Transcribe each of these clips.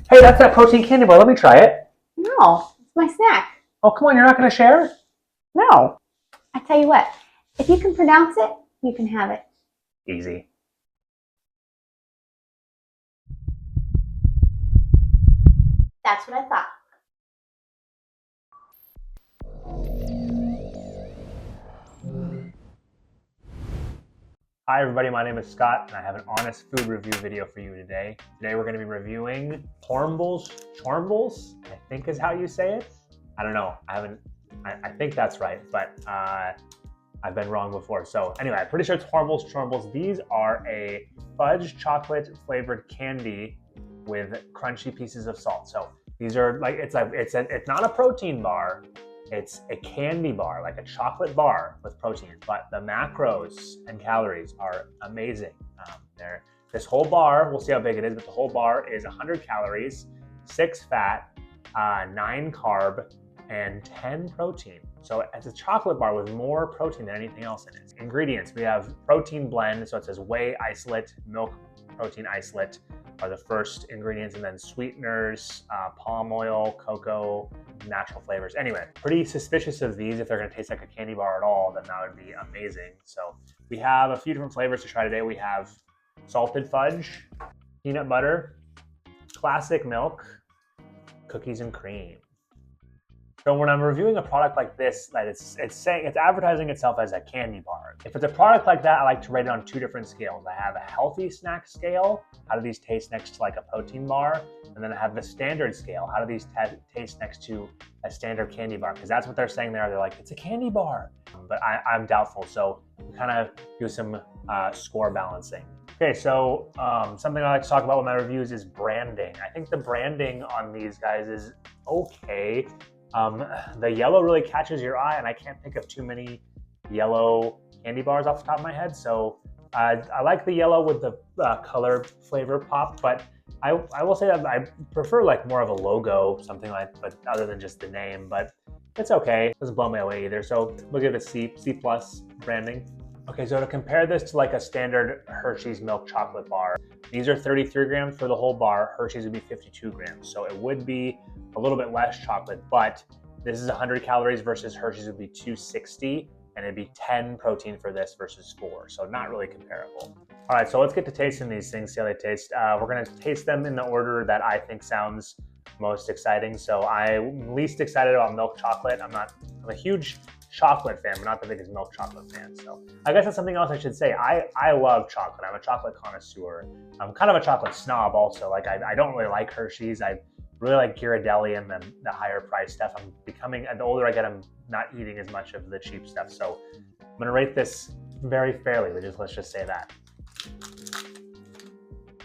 Hey, that's that protein candy bar. Let me try it. No, it's my snack. Oh, come on, you're not going to share? No. I tell you what, if you can pronounce it, you can have it. Easy. That's what I thought. Hi everybody, my name is Scott and I have an honest food review video for you today. Today we're going to be reviewing HORMBLES CHORMBLES, I think is how you say it. I don't know, I think that's right, but I've been wrong before. So anyway, I'm pretty sure it's HORMBLES CHORMBLES. These are a fudge chocolate flavored candy with crunchy pieces of salt. So these are like, it's not a protein bar. It's a candy bar, like a chocolate bar with protein, but the macros and calories are amazing. This whole bar, we'll see how big it is, but the whole bar is 100 calories, 6 fat, 9 carb, and 10 protein. So it's a chocolate bar with more protein than anything else in it. Ingredients, we have protein blend, so it says whey isolate, milk protein isolate are the first ingredients, and then sweeteners, palm oil, cocoa, natural flavors. Anyway, pretty suspicious of these. If they're gonna taste like a candy bar at all, then that would be amazing. So we have a few different flavors to try today. We have salted fudge, peanut butter, classic milk, cookies and cream. So when I'm reviewing a product like this, that it's advertising itself as a candy bar. If it's a product like that, I like to rate it on 2 different scales. I have a healthy snack scale. How do these taste next to like a protein bar? And then I have the standard scale. How do these taste next to a standard candy bar? Because that's what they're saying there. They're like, it's a candy bar. But I'm doubtful. So we kind of do some score balancing. Okay, so something I like to talk about with my reviews is branding. I think the branding on these guys is okay. The yellow really catches your eye, and I can't think of too many yellow candy bars off the top of my head. So I like the yellow with the color flavor pop, but I will say that I prefer like more of a logo, something like, but other than just the name. But it's okay. It doesn't blow me away either. So we'll give it C plus branding. Okay, so to compare this to like a standard Hershey's milk chocolate bar, these are 33 grams for the whole bar. Hershey's would be 52 grams. So it would be a little bit less chocolate, but this is 100 calories versus Hershey's would be 260, and it'd be 10 protein for this versus 4. So not really comparable. All right, so let's get to tasting these things, see how they taste. We're gonna taste them in the order that I think sounds most exciting. So I'm least excited about milk chocolate. I'm a huge chocolate fan, but not the biggest milk chocolate fan. So I guess that's something else I should say. I love chocolate. I'm a chocolate connoisseur. I'm kind of a chocolate snob also. Like I don't really like Hershey's. I really like Ghirardelli and the higher price stuff. I'm becoming, the older I get, I'm not eating as much of the cheap stuff. So I'm gonna rate this very fairly. Let's just say that.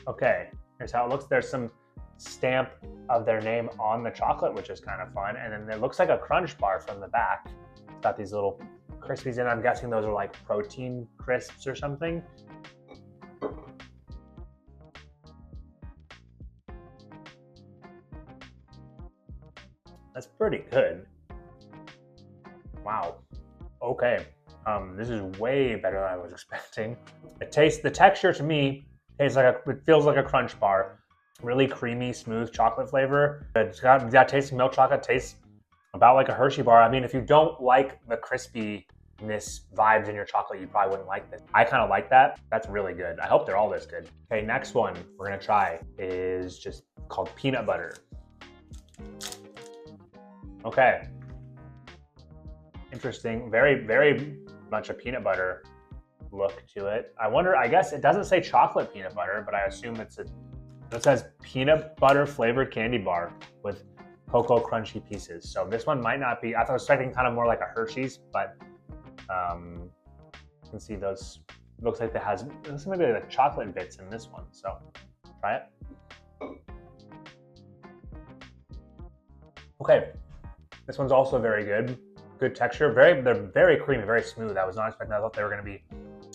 Okay, here's how it looks. There's some stamp of their name on the chocolate, which is kind of fun. And then it looks like a crunch bar from the back. It's got these little crispies in. I'm guessing those are like protein crisps or something. That's pretty good. Wow. Okay. This is way better than I was expecting. The texture to me tastes like it feels like a crunch bar. Really creamy, smooth chocolate flavor. It's got that taste of milk chocolate, tastes about like a Hershey bar. I mean, if you don't like the crispiness vibes in your chocolate, you probably wouldn't like this. I kind of like that. That's really good. I hope they're all this good. Okay, next one we're gonna try is just called peanut butter. Okay. Interesting. Very, very much a peanut butter look to it. I guess it doesn't say chocolate peanut butter, but I assume it says peanut butter flavored candy bar with cocoa crunchy pieces. So this one might not be, I was expecting kind of more like a Hershey's, but you can see those, looks like it has maybe like chocolate bits in this one. So try it. Okay, this one's also very good. Good texture, they're very creamy, very smooth. I was not expecting that. I thought they were gonna be,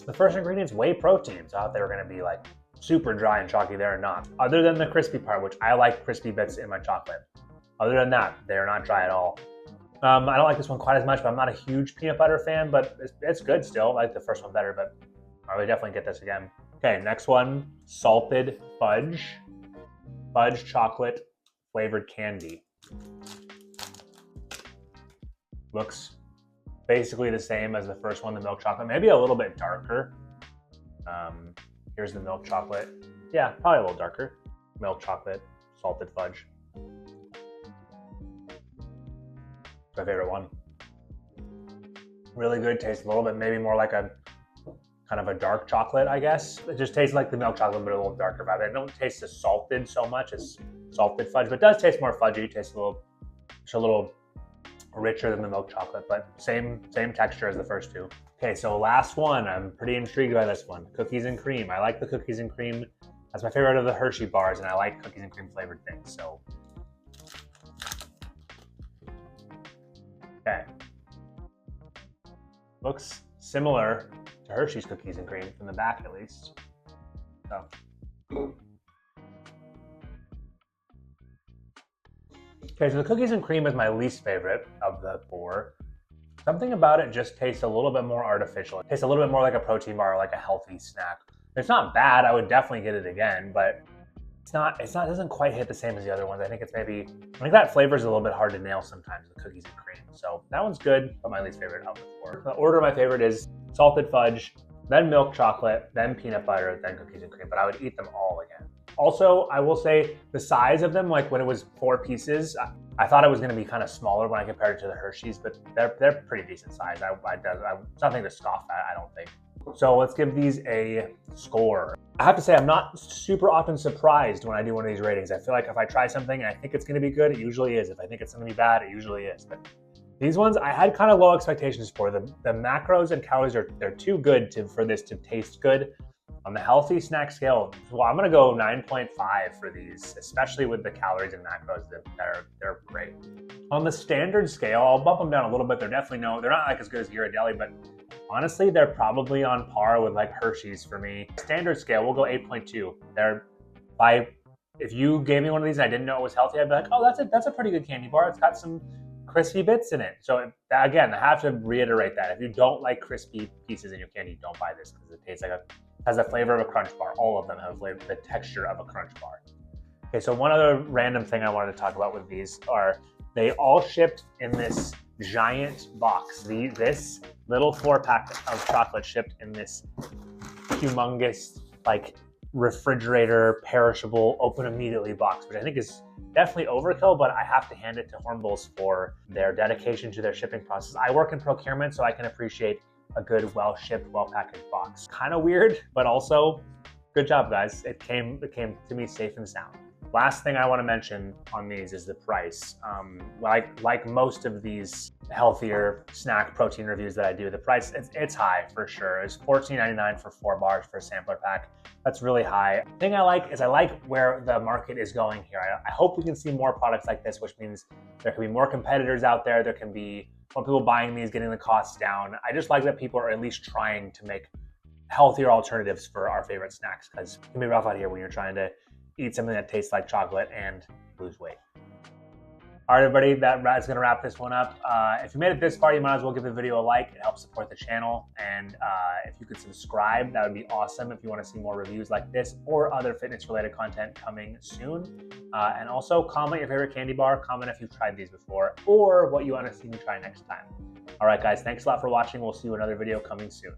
the first ingredient's whey protein. So I thought they were gonna be like super dry and chalky. They're not. Other than the crispy part, which I like crispy bits in my chocolate. Other than that, they're not dry at all. I don't like this one quite as much, but I'm not a huge peanut butter fan, but it's good still. I like the first one better, but I would definitely get this again. Okay, next one, salted fudge. Fudge chocolate flavored candy. Looks basically the same as the first one, the milk chocolate, maybe a little bit darker. Here's the milk chocolate. Yeah, probably a little darker. Milk chocolate, salted fudge. My favorite one. Really good, tastes a little bit, maybe more like a kind of a dark chocolate, I guess. It just tastes like the milk chocolate, but a little darker about it. It don't taste as salted so much as salted fudge, but it does taste more fudgy. It tastes just a little richer than the milk chocolate, but same texture as the first two. Okay, so last one. I'm pretty intrigued by this one. Cookies and cream. I like the cookies and cream. That's my favorite of the Hershey bars, and I like cookies and cream flavored things, so. Okay. Looks similar to Hershey's cookies and cream from the back, at least. So. Okay, so the cookies and cream is my least favorite of the four. Something about it just tastes a little bit more artificial. It tastes a little bit more like a protein bar or like a healthy snack. It's not bad, I would definitely get it again, but it doesn't quite hit the same as the other ones. I think that flavor is a little bit hard to nail sometimes, the cookies and cream. So that one's good, but my least favorite of the four. The order of my favorite is salted fudge, then milk chocolate, then peanut butter, then cookies and cream, but I would eat them all again. Also, I will say the size of them, like when it was 4 pieces, I thought it was going to be kind of smaller when I compared it to the Hershey's, but they're pretty decent size. It's nothing to scoff at, I don't think. So let's give these a score. I have to say I'm not super often surprised when I do one of these ratings. I feel like if I try something and I think it's going to be good, it usually is. If I think it's going to be bad, it usually is. But these ones I had kind of low expectations for. The macros and calories they're too good for this to taste good. On the healthy snack scale, well, I'm gonna go 9.5 for these, especially with the calories and macros. They're great. On the standard scale, I'll bump them down a little bit. They're not like as good as Ghirardelli, but honestly, they're probably on par with like Hershey's for me. Standard scale, we'll go 8.2. If you gave me one of these and I didn't know it was healthy, I'd be like, oh, that's a pretty good candy bar. It's got some crispy bits in it. So again, I have to reiterate that. If you don't like crispy pieces in your candy, don't buy this because it tastes like has the flavor of a Crunch Bar. All of them have the texture of a Crunch Bar. Okay, so one other random thing I wanted to talk about with these are they all shipped in this giant box. This little 4-pack of chocolate shipped in this humongous, like, refrigerator, perishable, open immediately box, which I think is definitely overkill, but I have to hand it to HORMBLES for their dedication to their shipping process. I work in procurement, so I can appreciate a good, well-shipped, well-packaged box. Kind of weird, but also good job, guys. It came to me safe and sound. Last thing I want to mention on these is the price. Like most of these healthier snack protein reviews that I do, the price, it's high for sure. It's $14.99 for 4 bars for a sampler pack. That's really high. The thing I like where the market is going here. I hope we can see more products like this, which means there can be more competitors out there. There can be more people buying these, getting the costs down. I just like that people are at least trying to make healthier alternatives for our favorite snacks, because it can be rough out here when you're trying to eat something that tastes like chocolate and lose weight. All right, everybody, that is going to wrap this one up. If you made it this far, you might as well give the video a like. It helps support the channel. And if you could subscribe, that would be awesome if you want to see more reviews like this or other fitness-related content coming soon. And also comment your favorite candy bar. Comment if you've tried these before or what you want to see me try next time. All right, guys, thanks a lot for watching. We'll see you in another video coming soon.